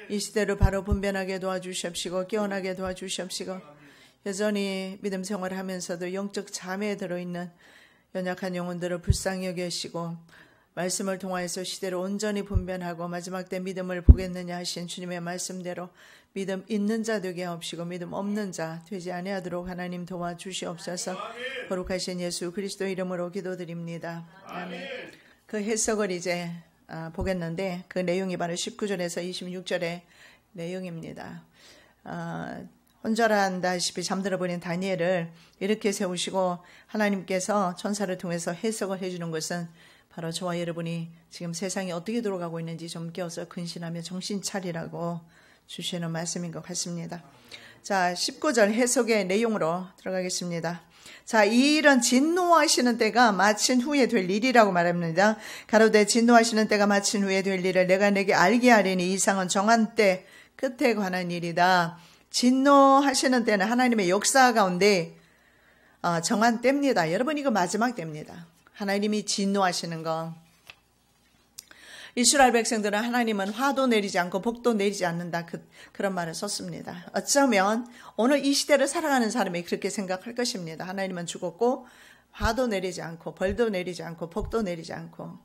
이 시대를 바로 분별하게 도와주시옵시고 깨어나게 도와주시옵시고 여전히 믿음 생활을 하면서도 영적 잠에 들어있는 연약한 영혼들을 불쌍히 여기시고 말씀을 통하여서 시대를 온전히 분별하고 마지막 때 믿음을 보겠느냐 하신 주님의 말씀대로 믿음 있는 자 되게 하옵시고 믿음 없는 자 되지 아니하도록 하나님 도와주시옵소서. 거룩하신 예수 그리스도 이름으로 기도드립니다. 아멘. 그 해석을 이제 보겠는데 그 내용이 바로 19절에서 26절의 내용입니다. 혼절한다시피 잠들어 버린 다니엘을 이렇게 세우시고 하나님께서 천사를 통해서 해석을 해주는 것은 바로 저와 여러분이 지금 세상이 어떻게 돌아가고 있는지 좀 깨어서 근신하며 정신 차리라고 주시는 말씀인 것 같습니다. 자, 19절 해석의 내용으로 들어가겠습니다. 자, 이 일은 진노하시는 때가 마친 후에 될 일이라고 말합니다. 가로되 진노하시는 때가 마친 후에 될 일을 내가 내게 알게 하리니 이상은 정한 때 끝에 관한 일이다. 진노하시는 때는 하나님의 역사 가운데 정한 때입니다. 여러분 이거 마지막 때입니다. 하나님이 진노하시는 거. 이스라엘 백성들은 하나님은 화도 내리지 않고 복도 내리지 않는다. 그런 말을 썼습니다. 어쩌면 오늘 이 시대를 살아가는 사람이 그렇게 생각할 것입니다. 하나님은 죽었고 화도 내리지 않고 벌도 내리지 않고 복도 내리지 않고.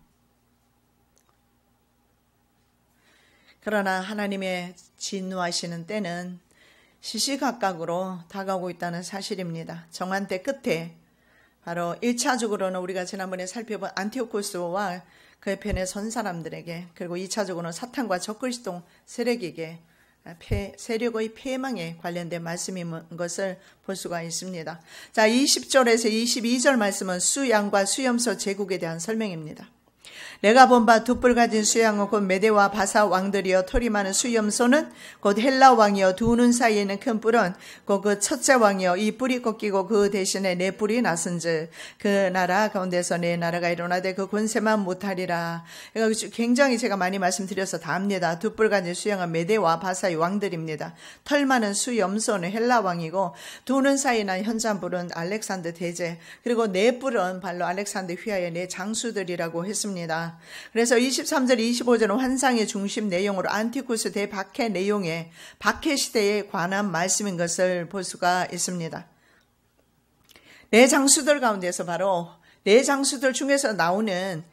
그러나 하나님의 진노하시는 때는 시시각각으로 다가오고 있다는 사실입니다. 정한 때 끝에 바로 1차적으로는 우리가 지난번에 살펴본 안티오코스와 그의 편에 선 사람들에게, 그리고 2차적으로는 사탄과 적그리스도 세력에게 세력의 폐망에 관련된 말씀인 것을 볼 수가 있습니다. 자, 20절에서 22절 말씀은 수양과 수염소 제국에 대한 설명입니다. 내가 본 바 두 뿔 가진 수양은 곧 메대와 바사 왕들이여 털이 많은 수염소는 곧 헬라 왕이여 두 눈 사이에 있는 큰 뿔은 곧 그 첫째 왕이여 이 뿔이 꺾이고 그 대신에 내 뿔이 났은즉 그 나라 가운데서 내 나라가 일어나되 그 권세만 못하리라. 굉장히 제가 많이 말씀드려서 다 압니다. 두 뿔 가진 수양은 메대와 바사의 왕들입니다. 털 많은 수염소는 헬라 왕이고 두 눈 사이에 난 현잔 뿔은 알렉산더 대제, 그리고 네 뿔은 발로 알렉산더 휘하의 네 장수들이라고 했습니다. 그래서 23절 25절은 환상의 중심 내용으로 안티쿠스 대박해 내용의 박해 시대에 관한 말씀인 것을 볼 수가 있습니다. 네 장수들 가운데서 바로 네 장수들 중에서 나오는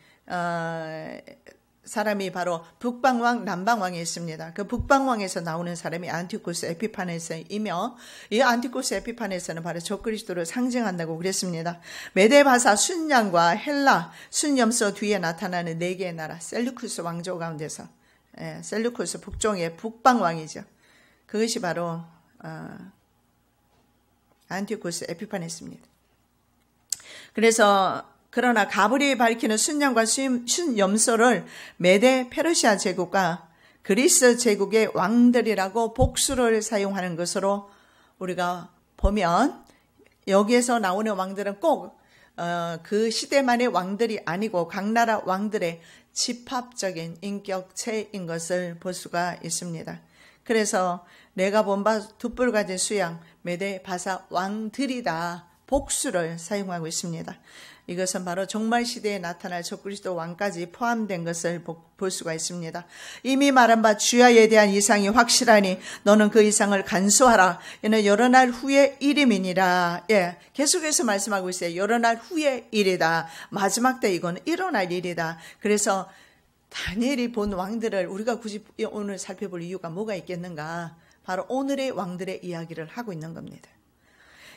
사람이 바로 북방왕, 남방왕이 있습니다. 그 북방왕에서 나오는 사람이 안티쿠스 에피파네스이며 이 안티쿠스 에피파네스는 바로 적그리스도를 상징한다고 그랬습니다. 메데바사 순양과 헬라 순염소 뒤에 나타나는 네 개의 나라 셀루쿠스 왕조 가운데서 셀루쿠스 북종의 북방왕이죠. 그것이 바로 안티쿠스 에피파네스입니다. 그러나 가브리엘이 밝히는 순양과 순염소를 메데 페르시아 제국과 그리스 제국의 왕들이라고 복수를 사용하는 것으로 우리가 보면 여기에서 나오는 왕들은 꼭 그 시대만의 왕들이 아니고 각 나라 왕들의 집합적인 인격체인 것을 볼 수가 있습니다. 그래서 내가 본 바 두 뿔 가진 수양 메데 바사 왕들이다 복수를 사용하고 있습니다. 이것은 바로 종말 시대에 나타날 적그리스도 왕까지 포함된 것을 볼 수가 있습니다. 이미 말한 바 주야에 대한 이상이 확실하니 너는 그 이상을 간수하라. 이는 여러 날 후의 일임이니라. 계속해서 말씀하고 있어요. 여러 날 후의 일이다. 마지막 때 이건 일어날 일이다. 그래서 다니엘이 본 왕들을 우리가 굳이 오늘 살펴볼 이유가 뭐가 있겠는가? 바로 오늘의 왕들의 이야기를 하고 있는 겁니다.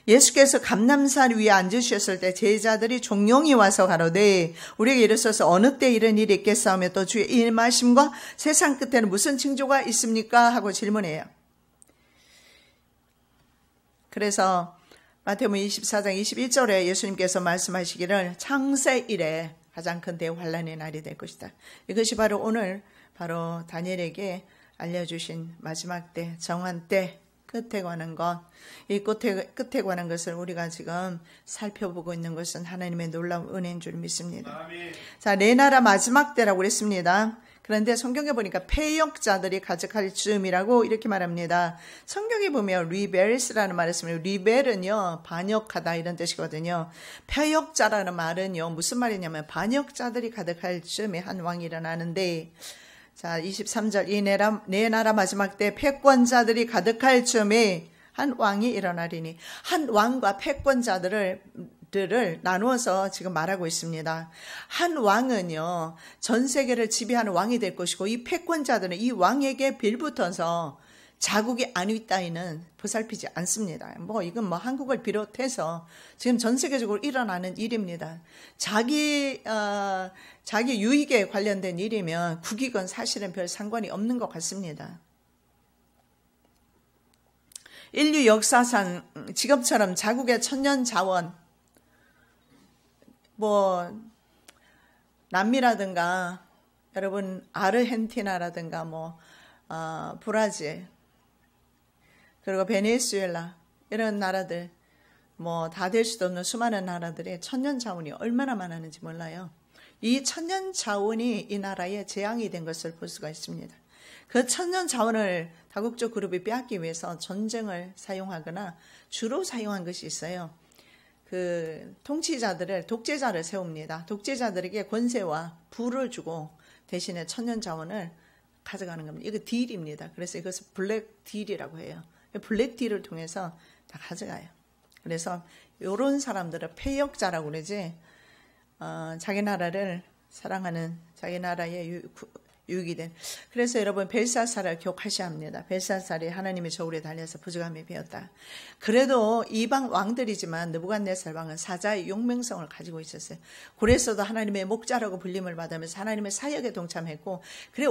예수께서 감람산 위에 앉으셨을 때 제자들이 종용이 와서 가로되 우리에게 이르소서 어느 때 이런 일이 있겠사오며 또 주의 임하심과 세상 끝에는 무슨 징조가 있습니까? 하고 질문해요. 그래서 마태복음 24장 21절에 예수님께서 말씀하시기를 창세 이래 가장 큰 대환란의 날이 될 것이다. 이것이 바로 오늘 바로 다니엘에게 알려주신 마지막 때, 정한 때, 끝에 관한 것, 이 끝에 관한 것을 우리가 지금 살펴보고 있는 것은 하나님의 놀라운 은혜인 줄 믿습니다. 아멘. 자, 네 나라 마지막 때라고 그랬습니다. 그런데 성경에 보니까 패역자들이 가득할 즈음이라고 이렇게 말합니다. 성경에 보면 리벨스라는 말을 씁니다. 리벨은요, 반역하다 이런 뜻이거든요. 패역자라는 말은요, 무슨 말이냐면 반역자들이 가득할 즈음에 한 왕이 일어나는데, 자, 23절. 이 내 나라 마지막 때 패권자들이 가득할 즈음에 한 왕이 일어나리니. 한 왕과 패권자들을 나누어서 지금 말하고 있습니다. 한 왕은요, 전 세계를 지배하는 왕이 될 것이고, 이 패권자들은 이 왕에게 빌붙어서 자국이 안위 따위는 보살피지 않습니다. 이건 한국을 비롯해서 지금 전 세계적으로 일어나는 일입니다. 자기 유익에 관련된 일이면 국익은 사실은 별 상관이 없는 것 같습니다. 인류 역사상 지금처럼 자국의 천년 자원, 남미라든가, 여러분, 아르헨티나라든가, 브라질, 그리고 베네수엘라, 이런 나라들, 다 될 수도 없는 수많은 나라들의 천년 자원이 얼마나 많았는지 몰라요. 이 천년 자원이 이 나라의 재앙이 된 것을 볼 수가 있습니다. 그 천년 자원을 다국적 그룹이 빼앗기 위해서 전쟁을 사용하거나 주로 사용한 것이 있어요. 그 독재자를 세웁니다. 독재자들에게 권세와 부를 주고 대신에 천년 자원을 가져가는 겁니다. 이거 딜입니다. 그래서 이것을 블랙 딜이라고 해요. 블랙 딜을 통해서 다 가져가요. 그래서 이런 사람들은 패역자라고 그러지, 자기 나라를 사랑하는, 자기 나라의 유익이 된. 그래서 여러분, 벨사살을 기억하셔야 합니다. 벨사살이 하나님의 저울에 달려서 부족함에 베었다. 그래도 이방 왕들이지만 느부갓네살 왕은 사자의 용맹성을 가지고 있었어요. 그래서도 하나님의 목자라고 불림을 받으면서 하나님의 사역에 동참했고, 그래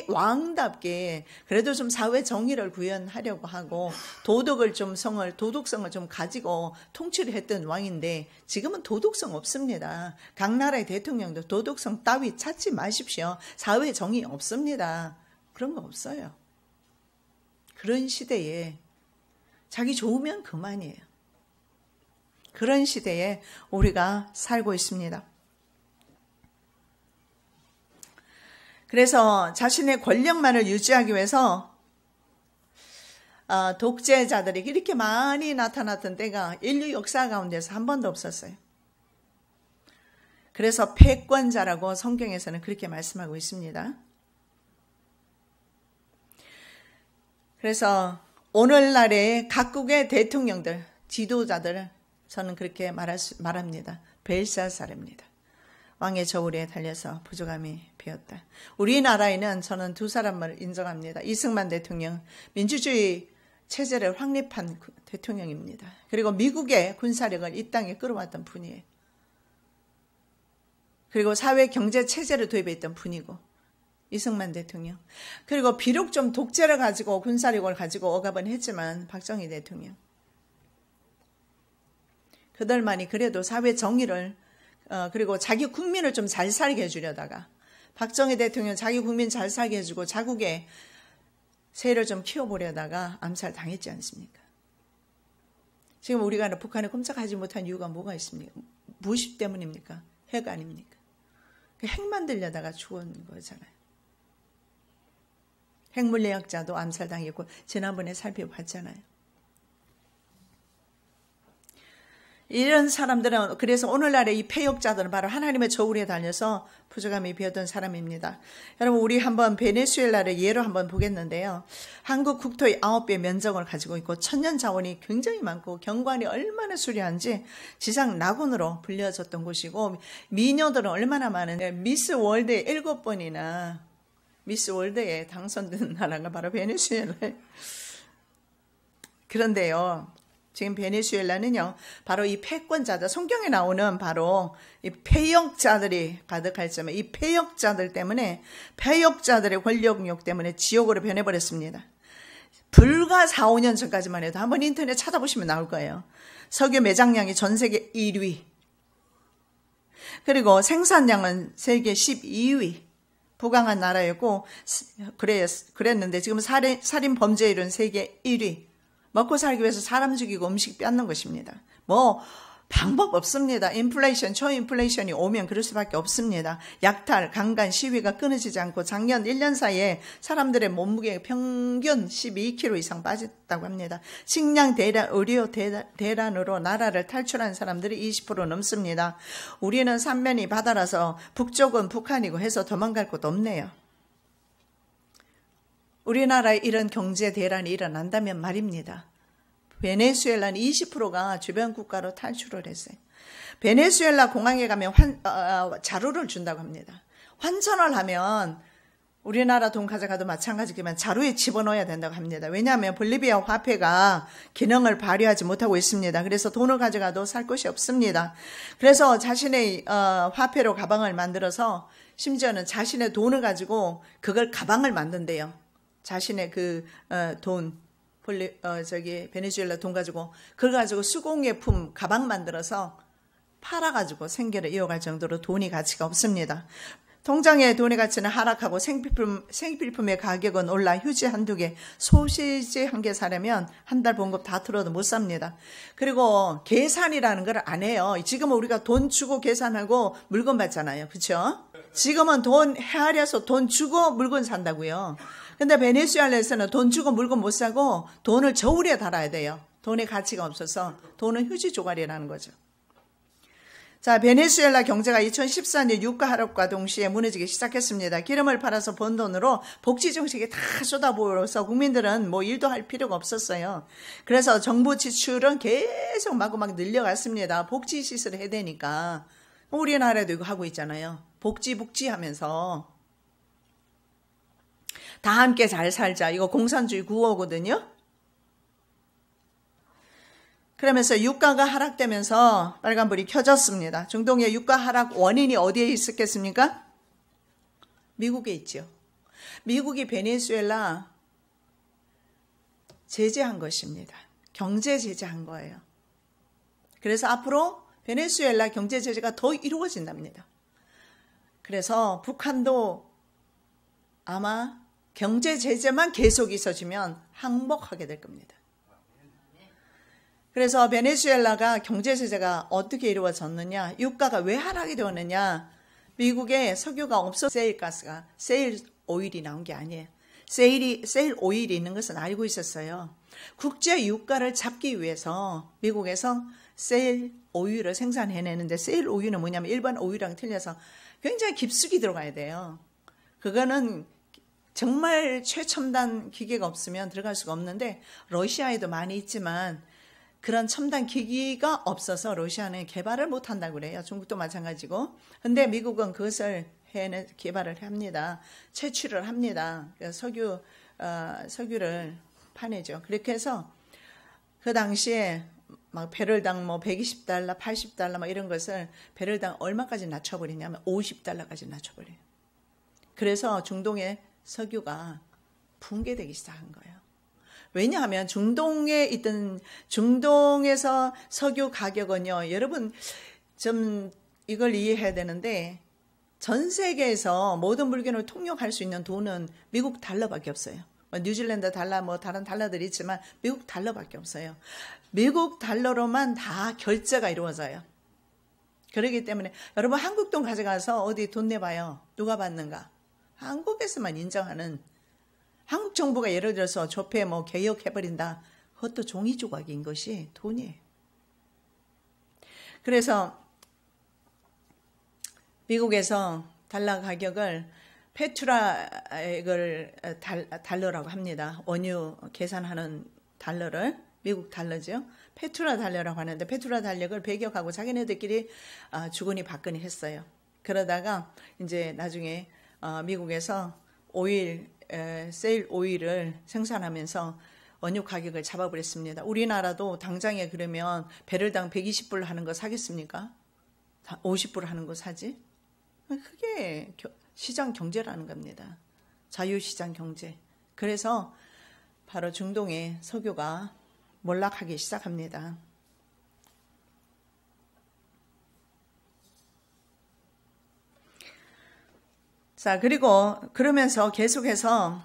왕답게 그래도 좀 사회 정의를 구현하려고 하고 도덕성을 좀 가지고 통치를 했던 왕인데, 지금은 도덕성 없습니다. 각 나라의 대통령도 도덕성 따위 찾지 마십시오. 사회 정의 없습니다. 그런 거 없어요. 그런 시대에 자기 좋으면 그만이에요. 그런 시대에 우리가 살고 있습니다. 그래서 자신의 권력만을 유지하기 위해서 독재자들이 이렇게 많이 나타났던 때가 인류 역사 가운데서 한 번도 없었어요. 그래서 패권자라고 성경에서는 그렇게 말씀하고 있습니다. 그래서 오늘날의 각국의 대통령들, 지도자들, 저는 그렇게 말합니다. 벨사살입니다. 왕의 저울에 달려서 부족함이 비었다. 우리나라에는 저는 두 사람을 인정합니다. 이승만 대통령, 민주주의 체제를 확립한 대통령입니다. 그리고 미국의 군사력을 이 땅에 끌어왔던 분이에요. 그리고 사회 경제 체제를 도입했던 분이고, 이승만 대통령. 그리고 비록 좀 독재를 가지고 군사력을 가지고 억압은 했지만 박정희 대통령. 그들만이 그래도 사회 정의를 그리고 자기 국민을 좀 잘 살게 해주려다가, 박정희 대통령 자기 국민 잘 살게 해주고 자국의 세를 좀 키워보려다가 암살당했지 않습니까? 지금 우리가 북한에 꼼짝하지 못한 이유가 뭐가 있습니까? 무엇 때문입니까? 핵 아닙니까? 핵 만들려다가 죽은 거잖아요. 핵물리학자도 암살당했고 지난번에 살펴봤잖아요. 이런 사람들은, 그래서 오늘날의 이 패역자들은 바로 하나님의 저울에 달려서 부족함이 비었던 사람입니다. 여러분, 우리 한번 베네수엘라를 예로 한번 보겠는데요. 한국 국토의 9배 면적을 가지고 있고 천년 자원이 굉장히 많고 경관이 얼마나 수려한지 지상 낙원으로 불려졌던 곳이고, 미녀들은 얼마나 많은데 미스 월드에 7번이나 미스 월드에 당선된 나라가 바로 베네수엘라예요. 그런데요, 지금 베네수엘라는요, 바로 이 패권자들, 성경에 나오는 바로 이 패역자들이 가득할 점에, 이 패역자들 때문에, 패역자들의 권력욕 때문에 지옥으로 변해버렸습니다. 불과 4, 5년 전까지만 해도 한번 인터넷 찾아보시면 나올 거예요. 석유 매장량이 전 세계 1위. 그리고 생산량은 세계 12위. 부강한 나라였고, 그랬는데 지금 살인 범죄율은 세계 1위. 먹고 살기 위해서 사람 죽이고 음식 뺏는 것입니다. 방법 없습니다. 인플레이션, 초인플레이션이 오면 그럴 수밖에 없습니다. 약탈, 강간, 시위가 끊어지지 않고 작년 1년 사이에 사람들의 몸무게 평균 12kg 이상 빠졌다고 합니다. 식량 대란, 의료 대란으로 나라를 탈출한 사람들이 20% 넘습니다. 우리는 삼면이 바다라서 북쪽은 북한이고 해서 도망갈 곳 없네요. 우리나라에 이런 경제 대란이 일어난다면 말입니다. 베네수엘라는 20%가 주변 국가로 탈출을 했어요. 베네수엘라 공항에 가면 자루를 준다고 합니다. 환전을 하면 우리나라 돈 가져가도 마찬가지지만 자루에 집어넣어야 된다고 합니다. 왜냐하면 볼리비아 화폐가 기능을 발휘하지 못하고 있습니다. 그래서 돈을 가져가도 살 것이 없습니다. 그래서 자신의 화폐로 가방을 만들어서 심지어는 자신의 돈을 가지고 그걸 가방을 만든대요. 자신의 그 돈, 베네수엘라 돈 가지고 그걸 가지고 수공예품 가방 만들어서 팔아가지고 생계를 이어갈 정도로 돈이 가치가 없습니다. 통장의 돈의 가치는 하락하고 생필품의 가격은 올라 휴지 한두 개, 소시지 한 개 사려면 한 달 봉급 다 틀어도 못 삽니다. 그리고 계산이라는 걸 안 해요. 지금은 우리가 돈 주고 계산하고 물건 받잖아요. 그렇죠? 지금은 돈 헤아려서 돈 주고 물건 산다고요. 근데 베네수엘라에서는 돈 주고 물건 못 사고 돈을 저울에 달아야 돼요. 돈의 가치가 없어서 돈은 휴지 조각이라는 거죠. 자, 베네수엘라 경제가 2014년 유가 하락과 동시에 무너지기 시작했습니다. 기름을 팔아서 번 돈으로 복지 정책에 다 쏟아부어서 국민들은 뭐 일도 할 필요가 없었어요. 그래서 정부 지출은 계속 마구막 늘려갔습니다. 복지 시설을 해야 되니까. 우리나라도 이거 하고 있잖아요. 복지 하면서 다 함께 잘 살자. 이거 공산주의 구호거든요. 그러면서 유가가 하락되면서 빨간불이 켜졌습니다. 중동의 유가 하락 원인이 어디에 있었겠습니까? 미국에 있죠. 미국이 베네수엘라 제재한 것입니다. 경제 제재한 거예요. 그래서 앞으로 베네수엘라 경제 제재가 더 이루어진답니다. 그래서 북한도 아마 경제 제재만 계속 있어지면 항복하게 될 겁니다. 그래서 베네수엘라가 경제 제재가 어떻게 이루어졌느냐, 유가가 왜 하락이 되었느냐, 미국에 석유가 없어 세일가스가, 세일 오일이 나온 게 아니에요. 세일 오일이 있는 것은 알고 있었어요. 국제 유가를 잡기 위해서 미국에서 세일 오일을 생산해내는데, 세일 오일은 뭐냐면 일반 오일이랑 틀려서 굉장히 깊숙이 들어가야 돼요. 그거는 정말 최첨단 기계가 없으면 들어갈 수가 없는데, 러시아에도 많이 있지만 그런 첨단 기기가 없어서 러시아는 개발을 못한다고 그래요. 중국도 마찬가지고. 근데 미국은 그것을 개발을 합니다. 채취를 합니다. 석유를 파내죠. 그렇게 해서 그 당시에 막 배럴당 뭐 120달러, 80달러 막 이런 것을 배럴당 얼마까지 낮춰버리냐면 50달러까지 낮춰버려요. 그래서 중동의 석유가 붕괴되기 시작한 거예요. 왜냐하면 중동에서 석유 가격은요, 여러분 좀 이걸 이해해야 되는데, 전 세계에서 모든 물건을 통용할 수 있는 돈은 미국 달러밖에 없어요. 뉴질랜드 달러, 뭐 다른 달러들이 있지만 미국 달러밖에 없어요. 미국 달러로만 다 결제가 이루어져요. 그렇기 때문에 여러분 한국 돈 가져가서 어디 돈 내봐요. 누가 받는가? 한국에서만 인정하는, 한국 정부가 예를 들어서 조폐 뭐 개혁해버린다. 그것도 종이 조각인 것이 돈이에요. 그래서 미국에서 달러 가격을 페트라를 달러라고 합니다. 원유 계산하는 달러를, 미국 달러죠. 페트라 달러라고 하는데, 페트라 달력을 배격하고 자기네들끼리 주거니 받거니 했어요. 그러다가 이제 나중에 미국에서 세일 오일을 생산하면서 원유 가격을 잡아버렸습니다. 우리나라도 당장에 그러면 배럴당 120불 하는 거 사겠습니까? 50불 하는 거 사지? 그게 시장 경제라는 겁니다. 자유시장 경제. 그래서 바로 중동의 석유가 몰락하기 시작합니다. 자, 그리고 그러면서 계속해서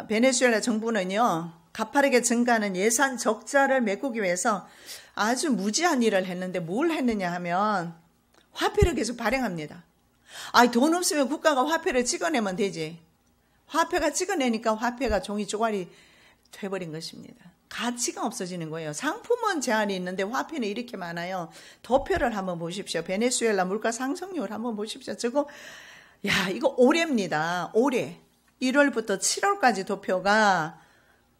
베네수엘라 정부는요, 가파르게 증가하는 예산 적자를 메꾸기 위해서 아주 무지한 일을 했는데, 뭘 했느냐 하면 화폐를 계속 발행합니다. 돈 없으면 국가가 화폐를 찍어내면 되지. 화폐가 찍어내니까 화폐가 종이 쪼가리 돼버린 것입니다. 가치가 없어지는 거예요. 상품은 제한이 있는데 화폐는 이렇게 많아요. 도표를 한번 보십시오. 베네수엘라 물가 상승률 한번 보십시오. 이거 올해입니다. 올해. 1월부터 7월까지 도표가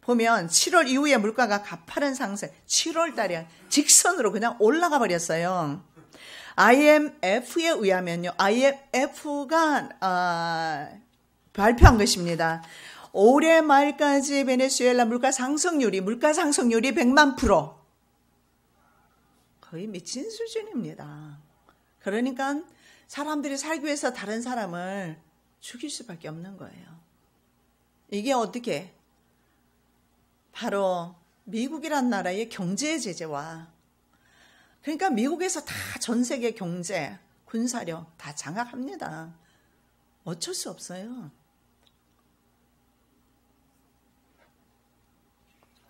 보면 7월 이후에 물가가 가파른 상승, 7월 달에 직선으로 그냥 올라가 버렸어요. IMF에 의하면요, IMF가 발표한 것입니다. 올해 말까지 베네수엘라 물가 상승률이 100만 %. 거의 미친 수준입니다. 그러니까 사람들이 살기 위해서 다른 사람을 죽일 수밖에 없는 거예요. 이게 어떻게? 바로 미국이란 나라의 경제 제재와, 그러니까 미국에서 다 전 세계 경제, 군사력 다 장악합니다. 어쩔 수 없어요.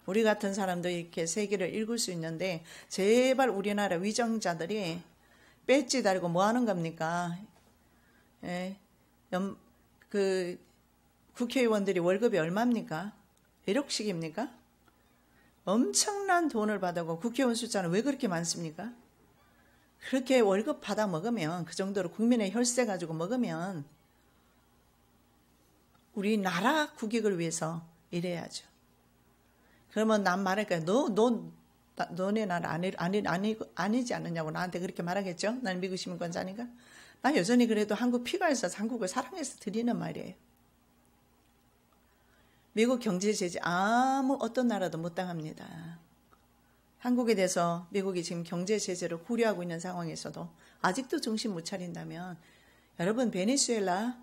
우리 같은 사람도 이렇게 세계를 읽을 수 있는데 제발 우리나라 위정자들이 배지 달고 뭐 하는 겁니까? 국회의원들이 월급이 얼마입니까? 1억씩입니까? 엄청난 돈을 받아고 국회의원 숫자는 왜 그렇게 많습니까? 그렇게 월급 받아 먹으면, 그 정도로 국민의 혈세 가지고 먹으면 우리나라 국익을 위해서 일해야죠. 그러면 난 말할 거야. 너네 나라 아니지 않느냐고 나한테 그렇게 말하겠죠? 난 미국 시민권자니까. 난 여전히 그래도 한국 피가 있어서 한국을 사랑해서 드리는 말이에요. 미국 경제 제재 아무 어떤 나라도 못 당합니다. 한국에 대해서 미국이 지금 경제 제재를 고려하고 있는 상황에서도 아직도 정신 못 차린다면, 여러분, 베네수엘라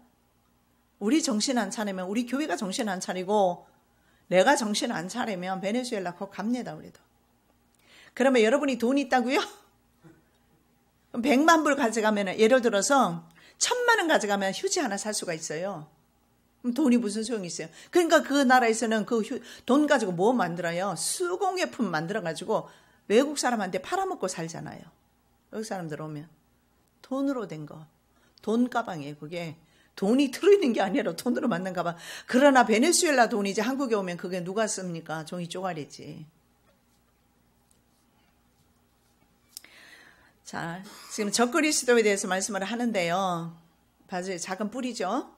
우리 정신 안 차리면, 우리 교회가 정신 안 차리고 내가 정신 안 차리면 베네수엘라 곧 갑니다. 우리도. 그러면 여러분이 돈 있다고요? 100만 불 가져가면, 예를 들어서 1000만 원 가져가면 휴지 하나 살 수가 있어요. 그럼 돈이 무슨 소용이 있어요? 그러니까 그 나라에서는 돈 가지고 뭐 만들어요? 수공예품 만들어가지고 외국 사람한테 팔아먹고 살잖아요. 외국 사람들 오면. 돈으로 된 거. 돈 가방이에요, 그게. 돈이 들어있는 게 아니라 돈으로 만든 가방. 그러나 베네수엘라 돈이 이제 한국에 오면 그게 누가 씁니까? 종이 쪼가리지. 자, 지금 적그리스도에 대해서 말씀을 하는데요. 맞아요. 작은 뿌리죠.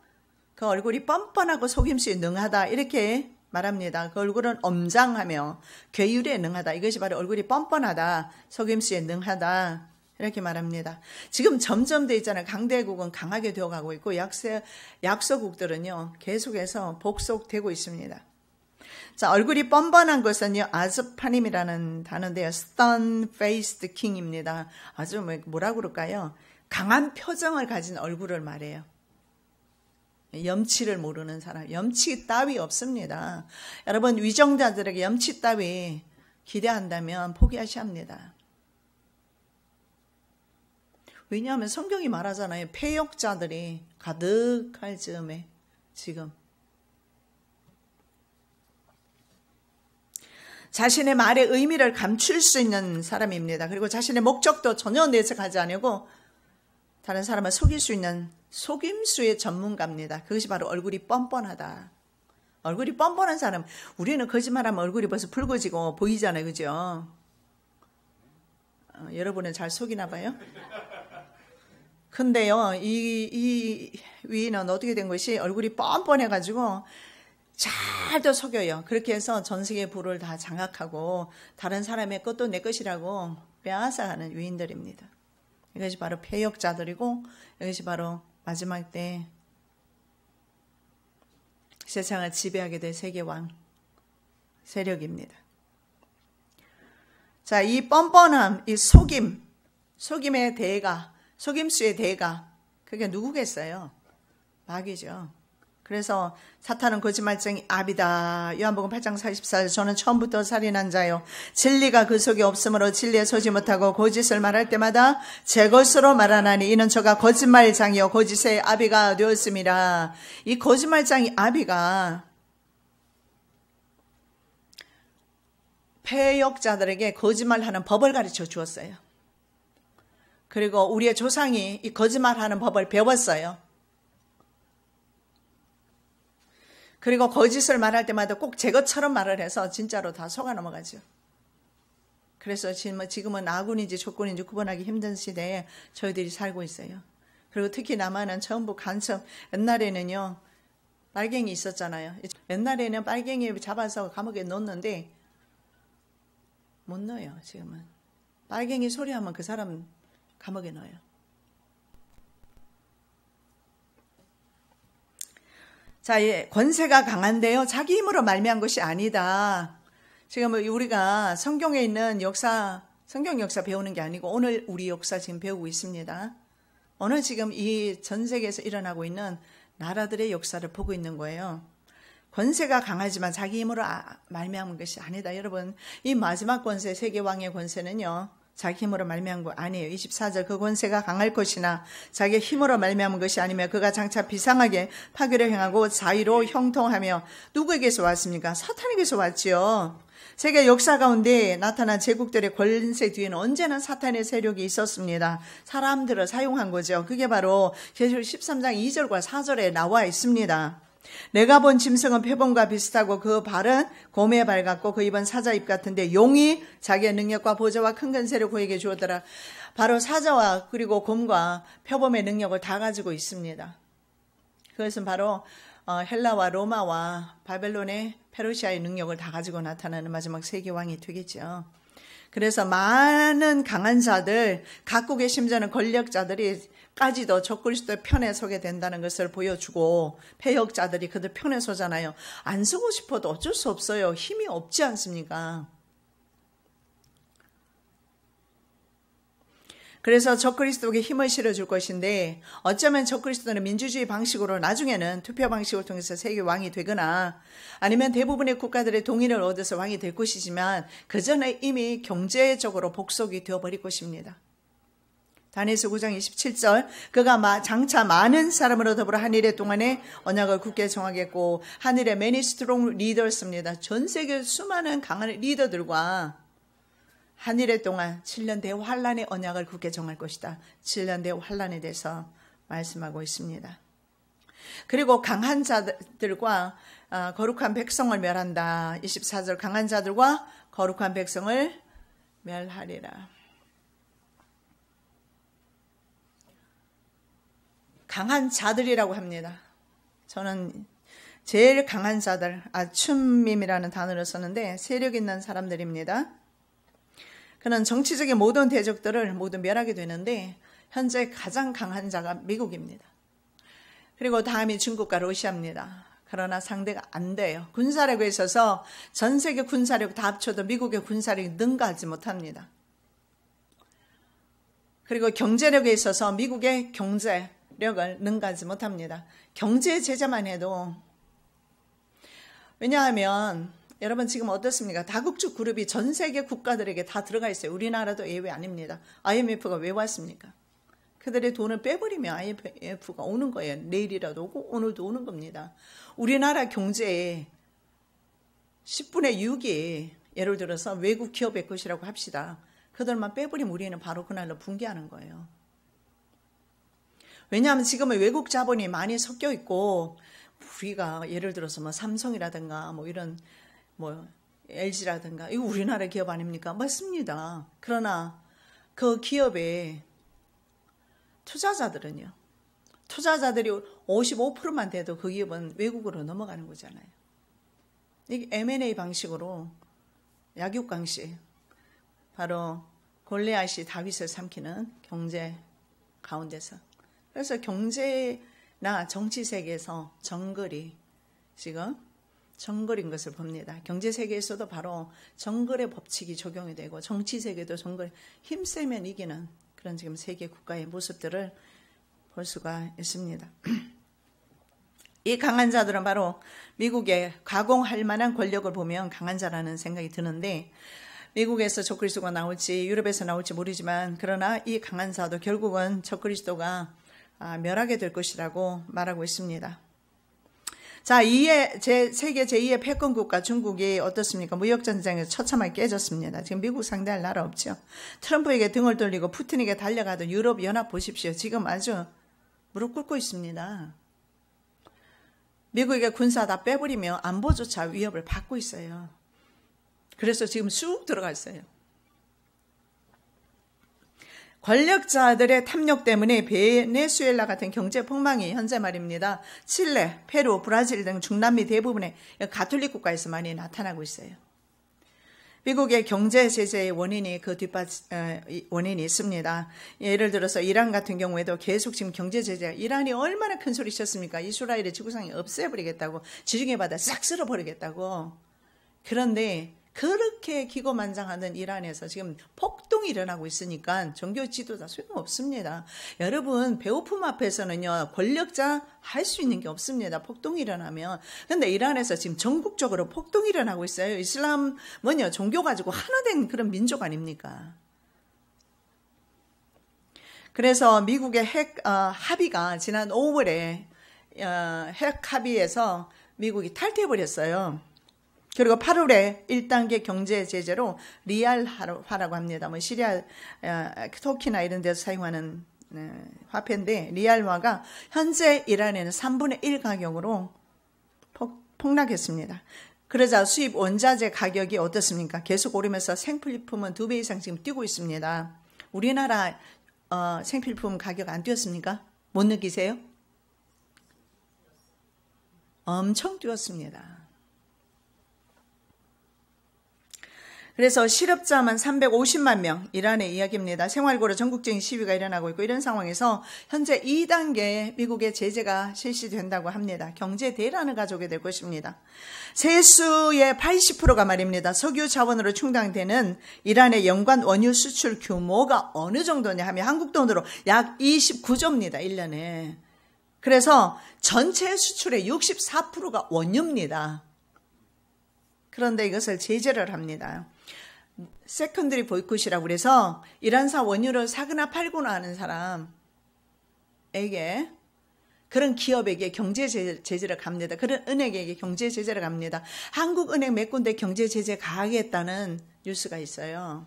그 얼굴이 뻔뻔하고 속임수에 능하다, 이렇게 말합니다. 그 얼굴은 엄장하며 괴율에 능하다. 이것이 바로 얼굴이 뻔뻔하다, 속임수에 능하다, 이렇게 말합니다. 지금 점점 돼 있잖아요. 강대국은 강하게 되어가고 있고 약소국들은요 계속해서 복속되고 있습니다. 자, 얼굴이 뻔뻔한 것은요 아즈파님이라는 단어인데요, stun-faced king입니다. 아주 뭐라고 그럴까요? 강한 표정을 가진 얼굴을 말해요. 염치를 모르는 사람, 염치 따위 없습니다. 여러분, 위정자들에게 염치 따위 기대한다면 포기하셔야 합니다. 왜냐하면 성경이 말하잖아요. 패역자들이 가득할 즈음에 지금. 자신의 말의 의미를 감출 수 있는 사람입니다. 그리고 자신의 목적도 전혀 내색하지 않고 다른 사람을 속일 수 있는 속임수의 전문가입니다. 그것이 바로 얼굴이 뻔뻔하다. 얼굴이 뻔뻔한 사람, 우리는 거짓말하면 얼굴이 벌써 붉어지고 보이잖아요. 그죠? 여러분은 잘 속이나 봐요? 근데요, 이 위인은 어떻게 된 것이 얼굴이 뻔뻔해가지고 잘도 속여요. 그렇게 해서 전 세계 부를 다 장악하고 다른 사람의 것도 내 것이라고 빼앗아가는 위인들입니다. 이것이 바로 패역자들이고, 이것이 바로 마지막 때 세상을 지배하게 될 세계왕 세력입니다. 자, 이 뻔뻔함, 이 속임의 대가, 속임수의 대가, 그게 누구겠어요? 마귀죠. 그래서 사탄은 거짓말쟁이 아비다. 요한복음 8장 44절, 저는 처음부터 살인한 자요, 진리가 그 속에 없으므로 진리에 서지 못하고 거짓을 말할 때마다 제 것으로 말하나니 이는 저가 거짓말장이요 거짓의 아비가 되었습니다. 이 거짓말장이 아비가 패역자들에게 거짓말하는 법을 가르쳐 주었어요. 그리고 우리의 조상이 이 거짓말하는 법을 배웠어요. 그리고 거짓을 말할 때마다 꼭 제 것처럼 말을 해서 진짜로 다 속아 넘어가죠. 그래서 지금은 아군인지 적군인지 구분하기 힘든 시대에 저희들이 살고 있어요. 그리고 특히 남한은 전부 간첩, 옛날에는요 빨갱이 있었잖아요. 옛날에는 빨갱이 잡아서 감옥에 넣었는데 못 넣어요. 지금은 빨갱이 소리하면 그 사람 감옥에 넣어요. 자, 예, 권세가 강한데요, 자기 힘으로 말미암은 것이 아니다. 지금 우리가 성경에 있는 성경 역사 배우는 게 아니고 오늘 우리 역사 지금 배우고 있습니다. 오늘 지금 이 전 세계에서 일어나고 있는 나라들의 역사를 보고 있는 거예요. 권세가 강하지만 자기 힘으로 말미암은 것이 아니다. 여러분, 이 마지막 권세, 세계 왕의 권세는요, 자기 힘으로 말미암은 거 아니에요. 24절, 그 권세가 강할 것이나 자기 힘으로 말미암은 것이 아니면 그가 장차 비상하게 파괴를 행하고 자유로 형통하며. 누구에게서 왔습니까? 사탄에게서 왔지요. 세계 역사 가운데 나타난 제국들의 권세 뒤에는 언제나 사탄의 세력이 있었습니다. 사람들을 사용한 거죠. 그게 바로 계시록 13장 2절과 4절에 나와 있습니다. 내가 본 짐승은 표범과 비슷하고 그 발은 곰의 발 같고 그 입은 사자 입 같은데 용이 자기의 능력과 보좌와 큰 권세를 그에게 주었더라. 바로 사자와 그리고 곰과 표범의 능력을 다 가지고 있습니다. 그것은 바로 헬라와 로마와 바벨론의 페르시아의 능력을 다 가지고 나타나는 마지막 세계왕이 되겠죠. 그래서 많은 강한 자들, 각국의 심지어는 권력자들이까지도 적그리스도의 편에 서게 된다는 것을 보여주고, 패역자들이 그들 편에 서잖아요. 안 서고 싶어도 어쩔 수 없어요. 힘이 없지 않습니까? 그래서 적그리스도에게 힘을 실어줄 것인데, 어쩌면 적그리스도는 민주주의 방식으로 나중에는 투표 방식을 통해서 세계 왕이 되거나 아니면 대부분의 국가들의 동의를 얻어서 왕이 될 것이지만 그 전에 이미 경제적으로 복속이 되어버릴 것입니다. 다니엘서 9장 27절, 그가 장차 많은 사람으로 더불어 한 일의 동안에 언약을 굳게 정하겠고, 한 일의 many strong leaders입니다. 전 세계 수많은 강한 리더들과 한 일의 동안 7년 대환란의 언약을 굳게 정할 것이다. 7년 대환란에 대해서 말씀하고 있습니다. 그리고 강한 자들과 거룩한 백성을 멸한다. 24절, 강한 자들과 거룩한 백성을 멸하리라. 강한 자들이라고 합니다. 저는 제일 강한 자들, 아춤밈이라는 단어를 썼는데 세력 있는 사람들입니다. 그는 정치적인 모든 대적들을 모두 멸하게 되는데 현재 가장 강한 자가 미국입니다. 그리고 다음이 중국과 러시아입니다. 그러나 상대가 안 돼요. 군사력에 있어서 전 세계 군사력 다 합쳐도 미국의 군사력이 능가하지 못합니다. 그리고 경제력에 있어서 미국의 경제력을 능가하지 못합니다. 경제 제재만 해도, 왜냐하면 여러분 지금 어떻습니까? 다국적 그룹이 전 세계 국가들에게 다 들어가 있어요. 우리나라도 예외 아닙니다. IMF가 왜 왔습니까? 그들의 돈을 빼버리면 IMF가 오는 거예요. 내일이라도 오고 오늘도 오는 겁니다. 우리나라 경제의 10분의 6이 예를 들어서 외국 기업의 것이라고 합시다. 그들만 빼버리면 우리는 바로 그날로 붕괴하는 거예요. 왜냐하면 지금은 외국 자본이 많이 섞여 있고, 우리가 예를 들어서 뭐 삼성이라든가 뭐 이런 LG라든가 이거 우리나라 기업 아닙니까? 맞습니다. 그러나 그 기업의 투자자들은요, 투자자들이 55%만 돼도 그 기업은 외국으로 넘어가는 거잖아요. 이게 M&A 방식으로 약육강식, 바로 골리앗이 다윗을 삼키는 경제 가운데서. 그래서 경제나 정치 세계에서 정글이 지금 정글인 것을 봅니다. 경제 세계에서도 바로 정글의 법칙이 적용이 되고 정치 세계도 정글, 힘세면 이기는 그런 지금 세계 국가의 모습들을 볼 수가 있습니다. 이 강한 자들은 바로 미국의 가공할 만한 권력을 보면 강한 자라는 생각이 드는데, 미국에서 적그리스도가 나올지 유럽에서 나올지 모르지만 그러나 이 강한 자도 결국은 적그리스도가 멸하게 될 것이라고 말하고 있습니다. 자, 세계 제2의 패권 국가 중국이 어떻습니까? 무역전쟁에서 처참하게 깨졌습니다. 지금 미국 상대할 나라 없죠. 트럼프에게 등을 돌리고 푸틴에게 달려가던 유럽 연합 보십시오. 지금 아주 무릎 꿇고 있습니다. 미국의 군사 다 빼버리며 안보조차 위협을 받고 있어요. 그래서 지금 쑥 들어가 있어요. 권력자들의 탐욕 때문에 베네수엘라 같은 경제 폭망이 현재 말입니다. 칠레, 페루, 브라질 등 중남미 대부분의 가톨릭 국가에서 많이 나타나고 있어요. 미국의 경제 제재의 원인이 원인이 있습니다. 예를 들어서 이란 같은 경우에도 계속 지금 경제 제재가, 이란이 얼마나 큰 소리 쳤습니까? 이스라엘의 지구상에 없애버리겠다고, 지중해 바다 싹 쓸어버리겠다고. 그런데 그렇게 기고만장하던 이란에서 지금 폭동이 일어나고 있으니까 종교 지도자 소용없습니다. 여러분, 배고픔 앞에서는요, 권력자 할 수 있는 게 없습니다. 폭동이 일어나면. 근데 이란에서 지금 전국적으로 폭동이 일어나고 있어요. 이슬람은요, 종교 가지고 하나 된 그런 민족 아닙니까? 그래서 미국의 핵 합의가 지난 5월에 핵 합의에서 미국이 탈퇴해버렸어요. 그리고 8월에 1단계 경제 제재로 리알화라고 합니다. 뭐 시리아, 터키나 이런 데서 사용하는 화폐인데, 리알화가 현재 이란에는 3분의 1 가격으로 폭락했습니다. 그러자 수입 원자재 가격이 어떻습니까? 계속 오르면서 생필품은 2배 이상 지금 뛰고 있습니다. 우리나라 생필품 가격 안 뛰었습니까? 못 느끼세요? 엄청 뛰었습니다. 그래서 실업자만 350만 명, 이란의 이야기입니다. 생활고로 전국적인 시위가 일어나고 있고, 이런 상황에서 현재 2단계 미국의 제재가 실시된다고 합니다. 경제 대란을 가져오게 될 것입니다. 세수의 80%가 말입니다. 석유 자원으로 충당되는 이란의 연간 원유 수출 규모가 어느 정도냐 하면 한국 돈으로 약 29조입니다. 1년에. 그래서 전체 수출의 64%가 원유입니다. 그런데 이것을 제재를 합니다. 세컨더리 보이콧이라고 그래서 이란산 원유를 사거나 팔거나 하는 사람에게, 그런 기업에게 경제 제재를 갑니다. 그런 은행에게 경제 제재를 갑니다. 한국은행 몇 군데 경제 제재 가하겠다는 뉴스가 있어요.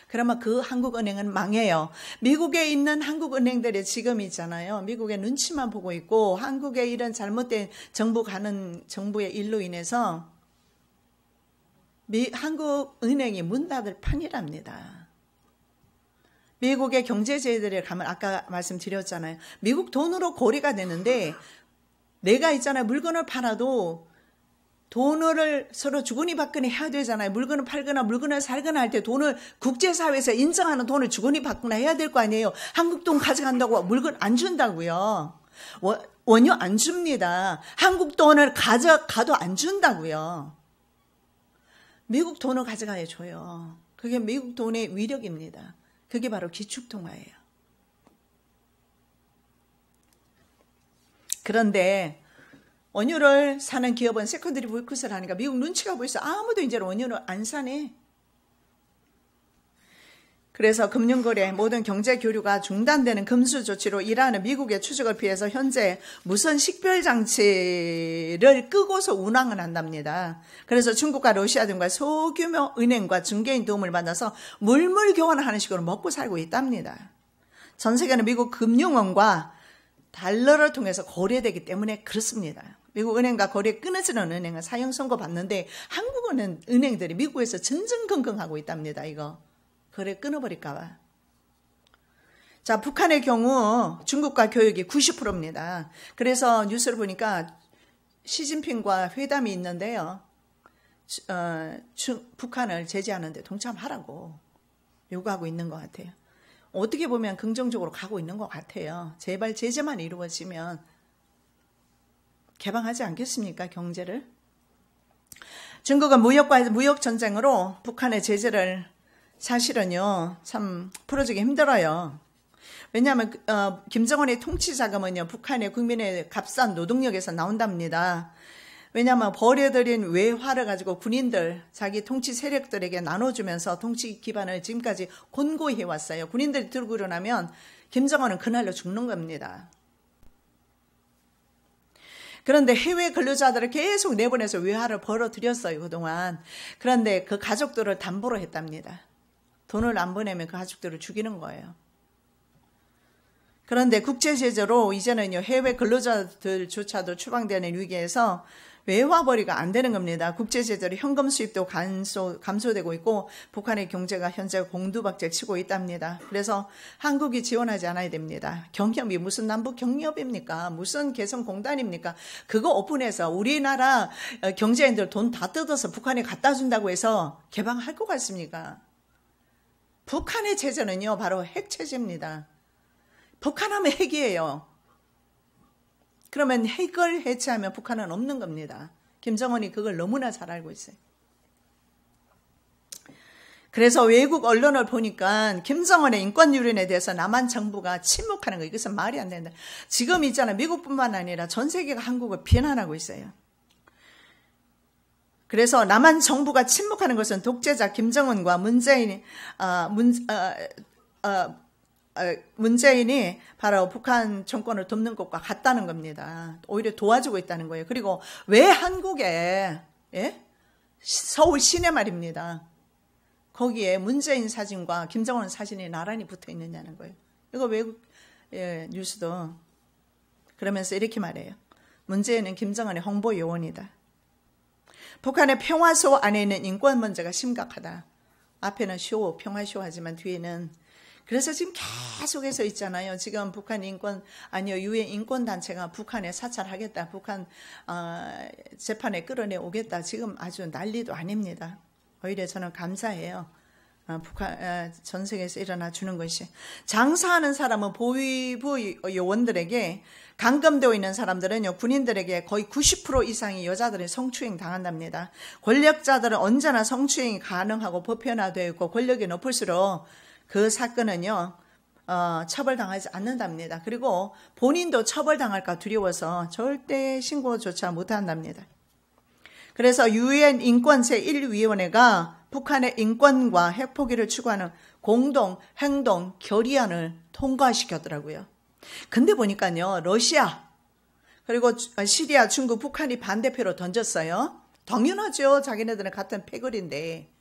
그러면 그 한국은행은 망해요. 미국에 있는 한국은행들이 지금 있잖아요. 미국의 눈치만 보고 있고, 한국의 이런 잘못된 정부의 일로 인해서 한국은행이 문 닫을 판이랍니다. 미국의 경제 제재를 가면 아까 말씀드렸잖아요. 미국 돈으로 거래가 되는데, 내가 있잖아요. 물건을 팔아도 돈을 서로 주거니 받거니 해야 되잖아요. 물건을 팔거나 물건을 살거나 할 때 돈을 국제사회에서 인정하는 돈을 주거니 받거나 해야 될 거 아니에요. 한국 돈 가져간다고 물건 안 준다고요. 원유 안 줍니다. 한국 돈을 가져가도 안 준다고요. 미국 돈을 가져가야 줘요. 그게 미국 돈의 위력입니다. 그게 바로 기축통화예요. 그런데 원유를 사는 기업은 세컨더리 보이콧을 하니까 미국 눈치가 보여서 아무도 이제 원유를 안 사네. 그래서 금융거래, 모든 경제 교류가 중단되는 금수 조치로 이란은 미국의 추적을 피해서 현재 무선 식별 장치를 끄고서 운항을 한답니다. 그래서 중국과 러시아 등과 소규모 은행과 중개인 도움을 받아서 물물 교환을 하는 식으로 먹고 살고 있답니다. 전 세계는 미국 금융원과 달러를 통해서 거래되기 때문에 그렇습니다. 미국 은행과 거래 끊어지는 은행은 사형 선고 받는데, 한국 은행들이 미국에서 전전긍긍하고 있답니다. 이거 거래 끊어버릴까봐. 자, 북한의 경우 중국과 교역이 90%입니다. 그래서 뉴스를 보니까 시진핑과 회담이 있는데요. 북한을 제재하는데 동참하라고 요구하고 있는 것 같아요. 어떻게 보면 긍정적으로 가고 있는 것 같아요. 제발 제재만 이루어지면 개방하지 않겠습니까, 경제를? 중국은 무역 전쟁으로 북한의 제재를 사실은요, 참 풀어주기 힘들어요. 왜냐하면 김정은의 통치 자금은요, 북한의 국민의 값싼 노동력에서 나온답니다. 왜냐하면 버려들인 외화를 가지고 군인들, 자기 통치 세력들에게 나눠주면서 통치 기반을 지금까지 곤고히 해왔어요. 군인들이 들고 일어나면 김정은은 그날로 죽는 겁니다. 그런데 해외 근로자들을 계속 내보내서 외화를 벌어들였어요, 그동안. 그런데 그 가족들을 담보로 했답니다. 돈을 안 보내면 그 가족들을 죽이는 거예요. 그런데 국제제재로 이제는요, 해외 근로자들조차도 추방되는 위기에서 외화벌이가 안 되는 겁니다. 국제제재로 현금 수입도 감소되고 있고 북한의 경제가 현재 공두박질 치고 있답니다. 그래서 한국이 지원하지 않아야 됩니다. 경협이 무슨 남북 경협입니까? 무슨 개성공단입니까? 그거 오픈해서 우리나라 경제인들 돈 다 뜯어서 북한에 갖다 준다고 해서 개방할 것 같습니까? 북한의 체제는요, 바로 핵체제입니다. 북한하면 핵이에요. 그러면 핵을 해체하면 북한은 없는 겁니다. 김정은이 그걸 너무나 잘 알고 있어요. 그래서 외국 언론을 보니까 김정은의 인권 유린에 대해서 남한 정부가 침묵하는 거, 이것은 말이 안 된다. 지금 있잖아요. 미국뿐만 아니라 전 세계가 한국을 비난하고 있어요. 그래서 남한 정부가 침묵하는 것은 독재자 김정은과 문재인이 바로 북한 정권을 돕는 것과 같다는 겁니다. 오히려 도와주고 있다는 거예요. 그리고 왜 한국에, 서울 시내 말입니다. 거기에 문재인 사진과 김정은 사진이 나란히 붙어 있느냐는 거예요. 이거 외국 뉴스도 그러면서 이렇게 말해요. 문재인은 김정은의 홍보 요원이다. 북한의 평화소 안에 있는 인권 문제가 심각하다. 앞에는 쇼, 평화쇼 하지만 뒤에는, 그래서 지금 계속해서 있잖아요. 지금 북한 유엔 인권단체가 북한에 사찰하겠다. 북한 재판에 끌어내 오겠다. 지금 아주 난리도 아닙니다. 오히려 저는 감사해요. 북한 전 세계에서 일어나 주는 것이. 장사하는 사람은 보위부 요원들에게, 감금되어 있는 사람들은요, 군인들에게 거의 90% 이상이 여자들이 성추행 당한답니다. 권력자들은 언제나 성추행이 가능하고 보편화되어 있고 권력이 높을수록 그 사건은요, 처벌당하지 않는답니다. 그리고 본인도 처벌당할까 두려워서 절대 신고조차 못한답니다. 그래서 유엔 인권 제1위원회가 북한의 인권과 핵포기를 추구하는 공동 행동 결의안을 통과시켰더라고요. 근데 보니까요, 러시아, 그리고 시리아, 중국, 북한이 반대표로 던졌어요. 당연하죠. 자기네들은 같은 패거리인데.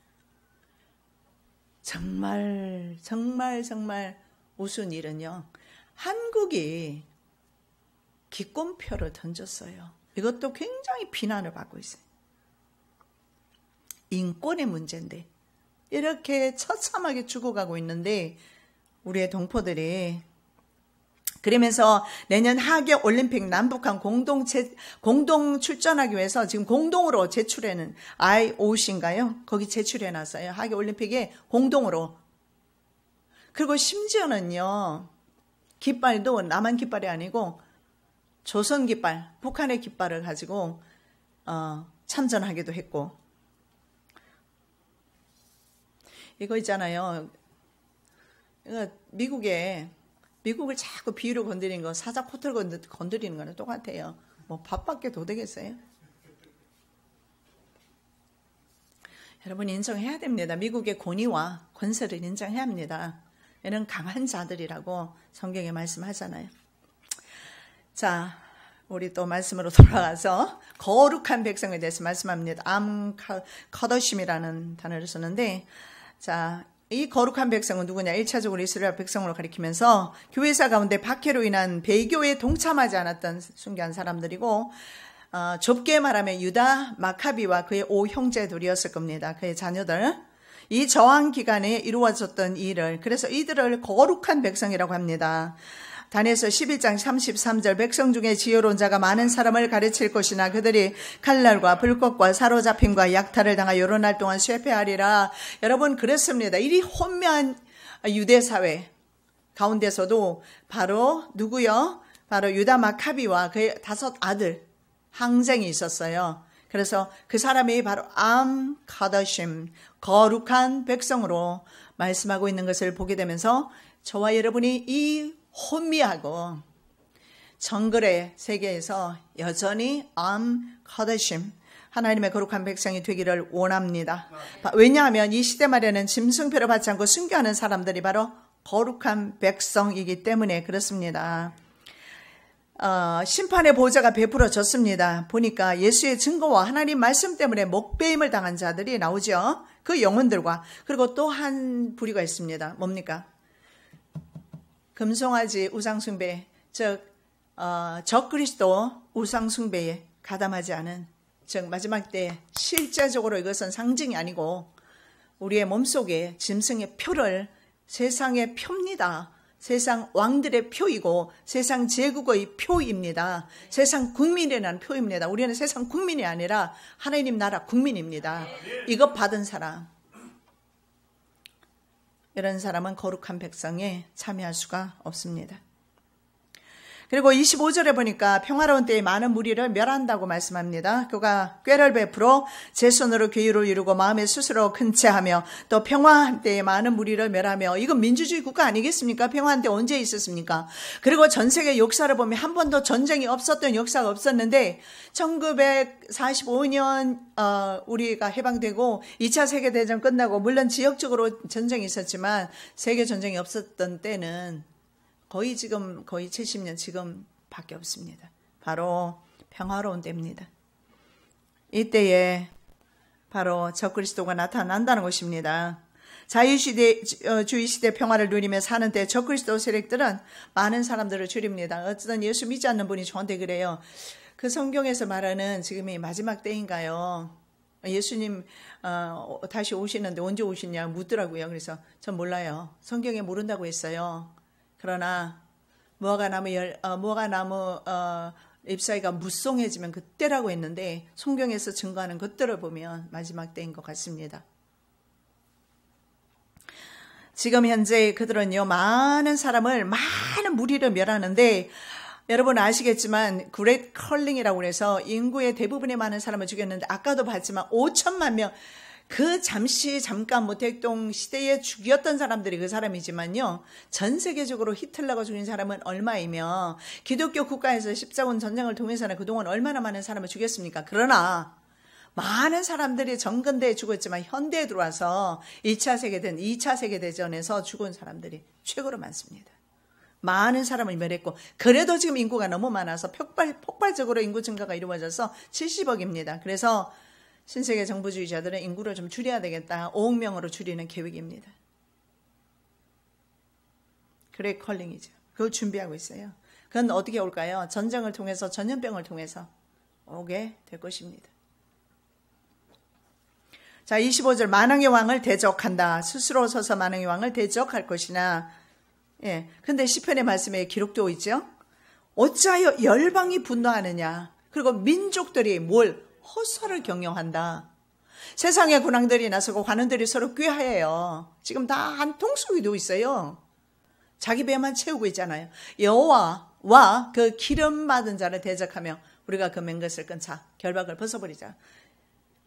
정말 우스운 일은요, 한국이 기권표를 던졌어요. 이것도 굉장히 비난을 받고 있어요. 인권의 문제인데 이렇게 처참하게 죽어가고 있는데 우리의 동포들이, 그러면서 내년 하계 올림픽 남북한 공동 출전하기 위해서 지금 공동으로 제출해는 IOC인가요? 거기 제출해 놨어요. 하계 올림픽에 공동으로. 그리고 심지어는요, 깃발도 남한 깃발이 아니고 조선 깃발, 북한의 깃발을 가지고 참전하기도 했고. 이거 있잖아요. 미국을 자꾸 비유로 건드리는 거, 사자 코트를 건드리는 거는 똑같아요. 뭐 밥밖에 더 되겠어요? 여러분, 인정해야 됩니다. 미국의 권위와 권세를 인정해야 합니다. 얘는 강한 자들이라고 성경에 말씀하잖아요. 자, 우리 또 말씀으로 돌아가서 거룩한 백성에 대해서 말씀합니다. 카더심이라는 단어를 쓰는데, 자, 이 거룩한 백성은 누구냐? 1차적으로 이스라엘 백성으로 가리키면서 교회사 가운데 박해로 인한 배교에 동참하지 않았던 순교한 사람들이고, 좁게 말하면 유다 마카비와 그의 5형제들이었을 겁니다. 그의 자녀들. 이 저항 기간에 이루어졌던 일을, 그래서 이들을 거룩한 백성이라고 합니다. 다니엘서 11장 33절, 백성 중에 지혜로운 자가 많은 사람을 가르칠 것이나 그들이 칼날과 불꽃과 사로잡힘과 약탈을 당하여 여러 날 동안 쇠퇴하리라. 여러분, 그렇습니다. 이리 혼미한 유대사회 가운데서도 바로 누구요? 바로 유다 마카비와 그의 5 아들, 항쟁이 있었어요. 그래서 그 사람이 바로 카더심, 거룩한 백성으로 말씀하고 있는 것을 보게 되면서 저와 여러분이 이 혼미하고 정글의 세계에서 여전히 카더심, 하나님의 거룩한 백성이 되기를 원합니다. 왜냐하면 이 시대 말에는 짐승표를 받지 않고 순교하는 사람들이 바로 거룩한 백성이기 때문에 그렇습니다. 심판의 보좌가 베풀어졌습니다. 보니까 예수의 증거와 하나님 말씀 때문에 목배임을 당한 자들이 나오죠. 그 영혼들과, 그리고 또 한 부류가 있습니다. 뭡니까? 금송아지 우상숭배, 즉 적그리스도 우상숭배에 가담하지 않은 즉 마지막 때 실제적으로 이것은 상징이 아니고 우리의 몸속에 짐승의 표를 세상의 표입니다. 세상 왕들의 표이고 세상 제국의 표입니다. 세상 국민이라는 표입니다. 우리는 세상 국민이 아니라 하나님 나라 국민입니다. 이것 받은 사람, 이런 사람은 거룩한 백성에 참여할 수가 없습니다. 그리고 25절에 보니까 평화로운 때에 많은 무리를 멸한다고 말씀합니다. 그가 꾀를 베풀어 제 손으로 괴유를 이루고 마음에 스스로 큰 채하며 또 평화한 때에 많은 무리를 멸하며. 이건 민주주의 국가 아니겠습니까? 평화한 때 언제 있었습니까? 그리고 전 세계 역사를 보면 한 번도 전쟁이 없었던 역사가 없었는데 1945년 우리가 해방되고 2차 세계대전 끝나고 물론 지역적으로 전쟁이 있었지만 세계 전쟁이 없었던 때는 거의 70년 지금밖에 없습니다. 바로 평화로운 때입니다. 이때에 바로 적그리스도가 나타난다는 것입니다. 자유주의 시대 평화를 누리며 사는 때 적그리스도 세력들은 많은 사람들을 줄입니다. 어쨌든 예수 믿지 않는 분이 저한테 그래요. 그 성경에서 말하는 지금이 마지막 때인가요? 예수님 다시 오시는데 언제 오시냐 묻더라고요. 그래서 전 몰라요. 성경에 모른다고 했어요. 그러나 무화과나무 잎사귀가 무성해지면 그때라고 했는데 성경에서 증거하는 것들을 보면 마지막 때인 것 같습니다. 지금 현재 그들은요 많은 무리를 멸하는데 여러분 아시겠지만 그레이트 컬링이라고 해서 인구의 대부분의 많은 사람을 죽였는데 아까도 봤지만 5천만 명 그 잠깐 모택동 시대에 죽였던 사람들이 그 사람이지만요. 전 세계적으로 히틀러가 죽인 사람은 얼마이며 기독교 국가에서 십자군 전쟁을 통해서는 그동안 얼마나 많은 사람을 죽였습니까? 그러나 많은 사람들이 정근대에 죽었지만 현대에 들어와서 1차 세계대전, 2차 세계대전에서 죽은 사람들이 최고로 많습니다. 많은 사람을 멸했고 그래도 지금 인구가 너무 많아서 폭발적으로 인구 증가가 이루어져서 70억입니다. 그래서 신세계 정부주의자들은 인구를 좀 줄여야 되겠다. 5억 명으로 줄이는 계획입니다. 그레이 컬링이죠. 그걸 준비하고 있어요. 그건 어떻게 올까요? 전쟁을 통해서 전염병을 통해서 오게 될 것입니다. 자, 25절 만왕의 왕을 대적한다. 스스로 서서 만왕의 왕을 대적할 것이나. 예. 근데 시편의 말씀에 기록되어 있죠. 어찌하여 열방이 분노하느냐. 그리고 민족들이 뭘 허사를 경영한다. 세상의 군왕들이 나서고 관원들이 서로 꾀하여요. 지금 다 한 통속이 되어 있어요. 자기 배만 채우고 있잖아요. 여호와와 그 기름 받은 자를 대적하며 우리가 그 맨 것을 끊자. 결박을 벗어버리자.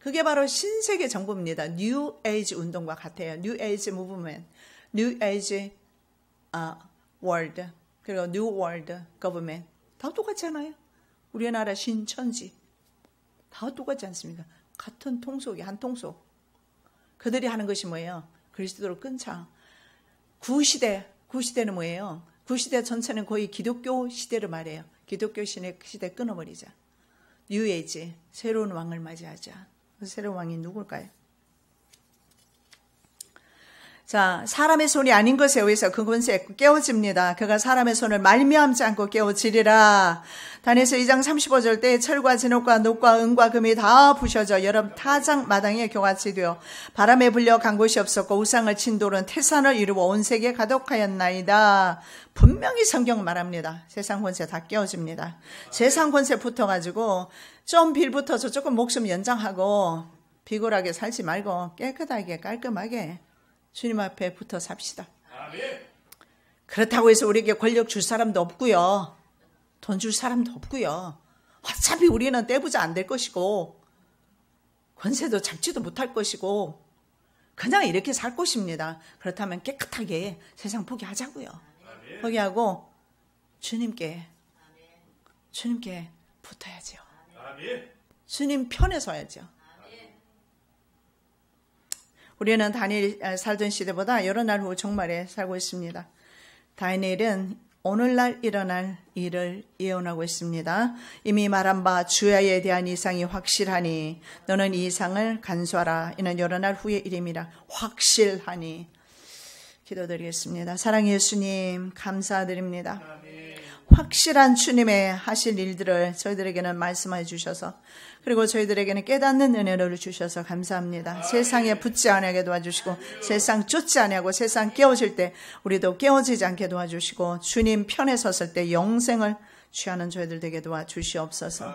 그게 바로 신세계 정부입니다. 뉴 에이지 운동과 같아요. 뉴 에이지 무브먼트, 뉴 에이지 월드, 그리고 뉴 월드 거버먼트 다 똑같잖아요. 우리나라 신천지 다 똑같지 않습니까? 같은 통속이 한 통속. 그들이 하는 것이 뭐예요? 그리스도를 끊자. 구시대는 뭐예요? 구시대 전체는 거의 기독교 시대를 말해요. 기독교 시대 끊어버리자. 뉴에이지, 새로운 왕을 맞이하자. 그 새로운 왕이 누굴까요? 자, 사람의 손이 아닌 것에 의해서 그 권세 깨어집니다. 그가 사람의 손을 말미암지 않고 깨어지리라. 다니엘서 2장 35절 때 철과 진옥과 녹과 은과 금이 다 부셔져 여러 타작 마당에 교같이 되어 바람에 불려 간 곳이 없었고 우상을 친 돌은 태산을 이루어 온 세계에 가득하였나이다. 분명히 성경 말합니다. 세상 권세 다 깨어집니다. 세상 권세 붙어가지고 좀 빌붙어서 조금 목숨 연장하고 비굴하게 살지 말고 깨끗하게 깔끔하게 주님 앞에 붙어 삽시다. 아멘. 그렇다고 해서 우리에게 권력 줄 사람도 없고요. 돈 줄 사람도 없고요. 어차피 우리는 떼부자 안 될 것이고 권세도 잡지도 못할 것이고 그냥 이렇게 살 것입니다. 그렇다면 깨끗하게 세상 포기하자고요. 아멘. 포기하고 주님께 붙어야죠. 아멘. 주님 편에 서야죠. 우리는 다니엘 살던 시대보다 여러 날 후 종말에 살고 있습니다. 다니엘은 오늘날 일어날 일을 예언하고 있습니다. 이미 말한 바 주야에 대한 이상이 확실하니 너는 이 이상을 간수하라. 이는 여러 날 후의 일입니다. 확실하니. 기도드리겠습니다. 사랑의 예수님 감사드립니다. 확실한 주님의 하실 일들을 저희들에게는 말씀해 주셔서 그리고 저희들에게는 깨닫는 은혜를 주셔서 감사합니다. 세상에 붙지 않게 도와주시고 세상 쫓지 않고 세상 깨어질 때 우리도 깨어지지 않게 도와주시고 주님 편에 섰을 때 영생을 취하는 저희들 되게 도와주시옵소서.